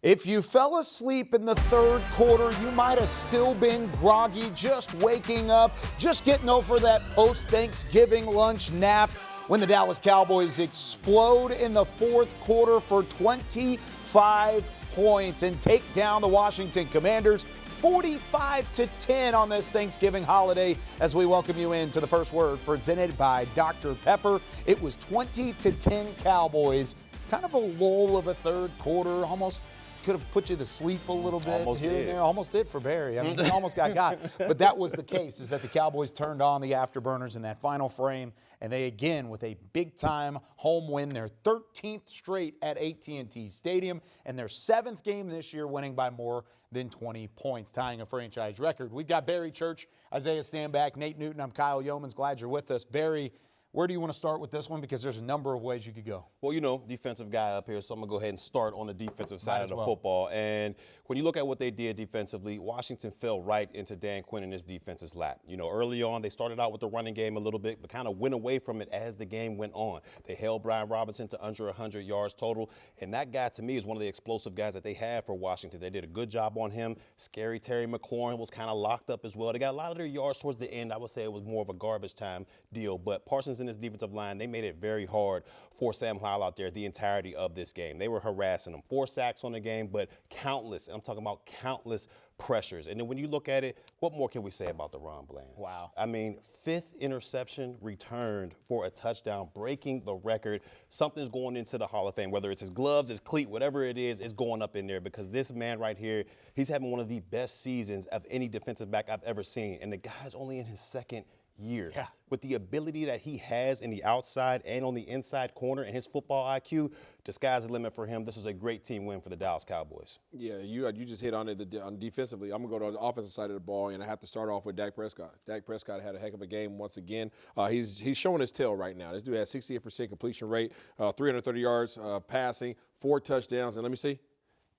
If you fell asleep in the third quarter, you might have still been groggy, just waking up, just getting over that post-Thanksgiving lunch nap when the Dallas Cowboys explode in the fourth quarter for 25 points and take down the Washington Commanders 45-10 on this Thanksgiving holiday as we welcome you into the First Word presented by Dr. Pepper. It was 20-10 Cowboys. Kind of a lull of a third quarter, almost could have put you to sleep a little bit. Almost did. Almost did for Barry. I mean, he almost got. But that was the case, is that the Cowboys turned on the afterburners in that final frame, and they, again, with a big-time home win, their 13th straight at AT&T Stadium, and their 7th game this year, winning by more than 20 points, tying a franchise record. We've got Barry Church, Isaiah Stanback, Nate Newton. I'm Kyle Yeomans. Glad you're with us. Barry, where do you want to start with this one? Because there's a number of ways you could go. Well, you know, defensive guy up here, so I'm going to go ahead and start on the defensive side of the football. And when you look at what they did defensively, Washington fell right into Dan Quinn and his defense's lap. You know, early on, they started out with the running game a little bit, but kind of went away from it as the game went on. They held Brian Robinson to under 100 yards total, and that guy, to me, is one of the explosive guys that they have for Washington. They did a good job on him. Scary Terry McLaurin was kind of locked up as well. They got a lot of their yards towards the end. I would say it was more of a garbage time deal, but Parsons and his defensive line, they made it very hard for Sam Howell out there the entirety of this game. They were harassing him. 4 sacks on the game, but countless, and I'm talking about countless pressures. And then when you look at it, what more can we say about DaRon Bland? Wow. I mean, 5th interception returned for a touchdown, breaking the record. Something's going into the Hall of Fame, whether it's his gloves, his cleat, whatever it is, it's going up in there because this man right here, he's having one of the best seasons of any defensive back I've ever seen. And the guy's only in his 2nd year. Yeah. With the ability that he has in the outside and on the inside corner and his football IQ, the sky's the limit for him. This was a great team win for the Dallas Cowboys. Yeah, you just hit on it on defensively. I'm going to go to the offensive side of the ball, and I have to start off with Dak Prescott. Dak Prescott had a heck of a game once again. He's showing his tail right now. This dude has 68% completion rate, 330 yards passing, 4 touchdowns, and let me see,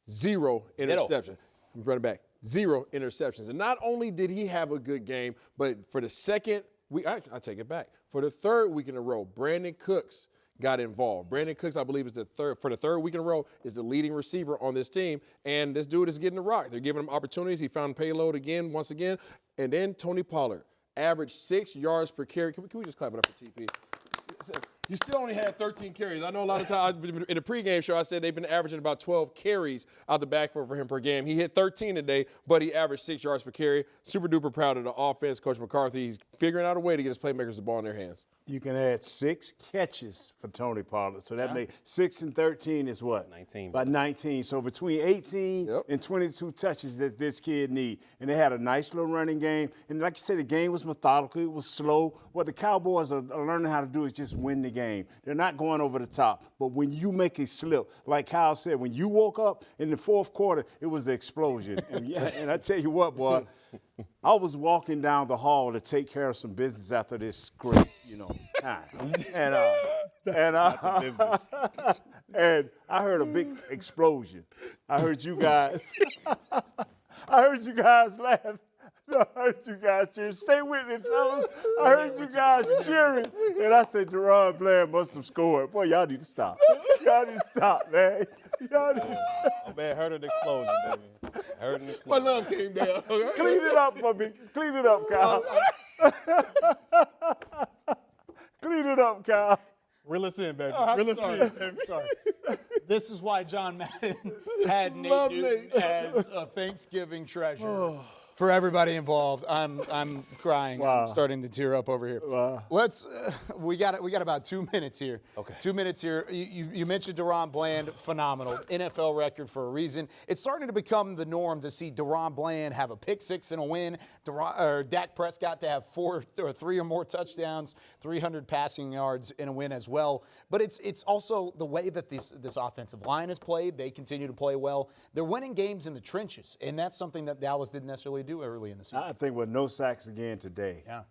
0 interception. I'm running back. 0 interceptions. And not only did he have a good game, but for the second week, I take it back. For the 3rd week in a row, Brandon Cooks got involved. Brandon Cooks, I believe, is the 3rd week in a row, is the leading receiver on this team. And this dude is getting the rock. They're giving him opportunities. He found payload once again. And then Tony Pollard averaged 6 yards per carry. Can we just clap it up for TP? You still only had 13 carries. I know a lot of times in the pregame show I said they've been averaging about 12 carries out the backfield for him per game. He hit 13 today, but he averaged 6 yards per carry. Super duper proud of the offense. Coach McCarthy, he's figuring out a way to get his playmakers the ball in their hands. You can add 6 catches for Tony Pollard. So that makes 6 and 13 is what? 19. About 19. So between 18 and 22 touches that this kid need. And they had a nice little running game. And like you said, the game was methodical. It was slow. What the Cowboys are learning how to do is just win the game. They're not going over the top. But when you make a slip, like Kyle said, when you woke up in the 4th quarter, it was an explosion. And I tell you what, boy, I was walking down the hall to take care of some business after this great, time. And I heard a big explosion. I heard you guys laugh. I heard you guys cheering. Stay with me, fellas. I heard you guys cheering. And I said, DaRon Bland must have scored. Boy, y'all need to stop. Y'all need to stop, man. Y'all need to stop. Oh, man, heard an explosion, baby. Heard an explosion. My love came down. Clean it up for me. Clean it up, Kyle. Clean it up, Kyle. Reel us in, baby. Reel us in, baby. Sorry. This is why John Madden had Nate Newton as a Thanksgiving treasure. For everybody involved, I'm crying. Wow. I'm starting to tear up over here. Wow. Let's. We got about 2 minutes here. Okay. 2 minutes here. You mentioned DaRon Bland, phenomenal NFL record for a reason. It's starting to become the norm to see DaRon Bland have a pick 6 in a win. Dak Prescott to have 4 or 3 or more touchdowns, 300 passing yards in a win as well. But it's also the way that this offensive line is played. They continue to play well. They're winning games in the trenches, and that's something that Dallas didn't necessarily do early in the season. I think with no sacks again today. Yeah.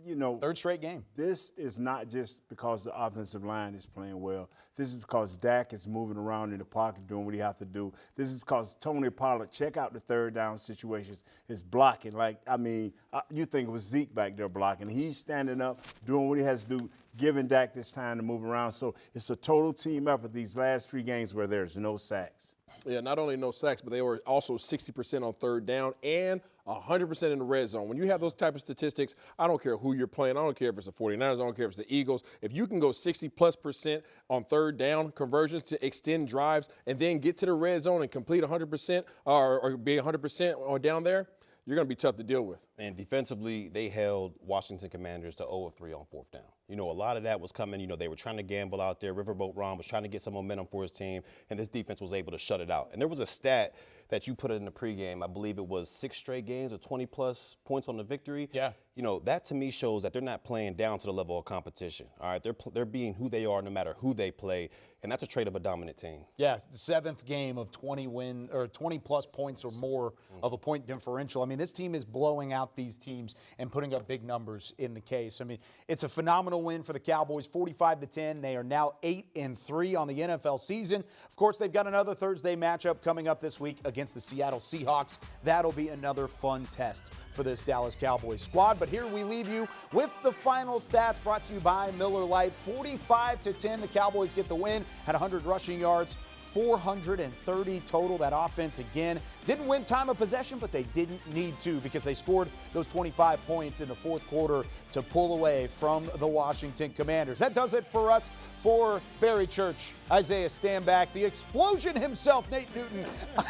3rd straight game. This is not just because the offensive line is playing well. This is because Dak is moving around in the pocket doing what he has to do. This is because Tony Pollard, check out the 3rd down situations, is blocking. You think it was Zeke back there blocking. He's standing up, doing what he has to do, giving Dak this time to move around. So it's a total team effort these last 3 games where there's no sacks. Yeah, not only no sacks, but they were also 60% on third down and 100% in the red zone. When you have those type of statistics, I don't care who you're playing. I don't care if it's the 49ers. I don't care if it's the Eagles. If you can go 60+% on third down conversions to extend drives and then get to the red zone and complete 100% or be 100% on down there, you're going to be tough to deal with. And defensively, they held Washington Commanders to 0 of 3 on fourth down. You know, a lot of that was coming. You know, they were trying to gamble out there. Riverboat Ron was trying to get some momentum for his team, and this defense was able to shut it out. And there was a stat that you put in the pregame. I believe it was 6 straight games or 20-plus points on the victory. Yeah. You know, that to me shows that they're not playing down to the level of competition. All right, they're being who they are no matter who they play, and that's a trait of a dominant team. Yeah, the 7th game of 20-plus points or more of a point differential. I mean, this team is blowing out these teams and putting up big numbers in the case. I mean, it's a phenomenal win for the Cowboys, 45-10. They are now 8-3 on the NFL season. Of course, they've got another Thursday matchup coming up this week against the Seattle Seahawks. That'll be another fun test for this Dallas Cowboys squad. But here we leave you with the final stats brought to you by Miller Lite. 45-10, the Cowboys get the win, had 100 rushing yards, 430 total. That offense, again, didn't win time of possession, but they didn't need to because they scored those 25 points in the fourth quarter to pull away from the Washington Commanders. That does it for us. For Barry Church, Isaiah Stanback, the explosion himself, Nate Newton,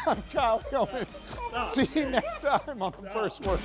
I'm Kyle Yeomans. See you next time on The First Word.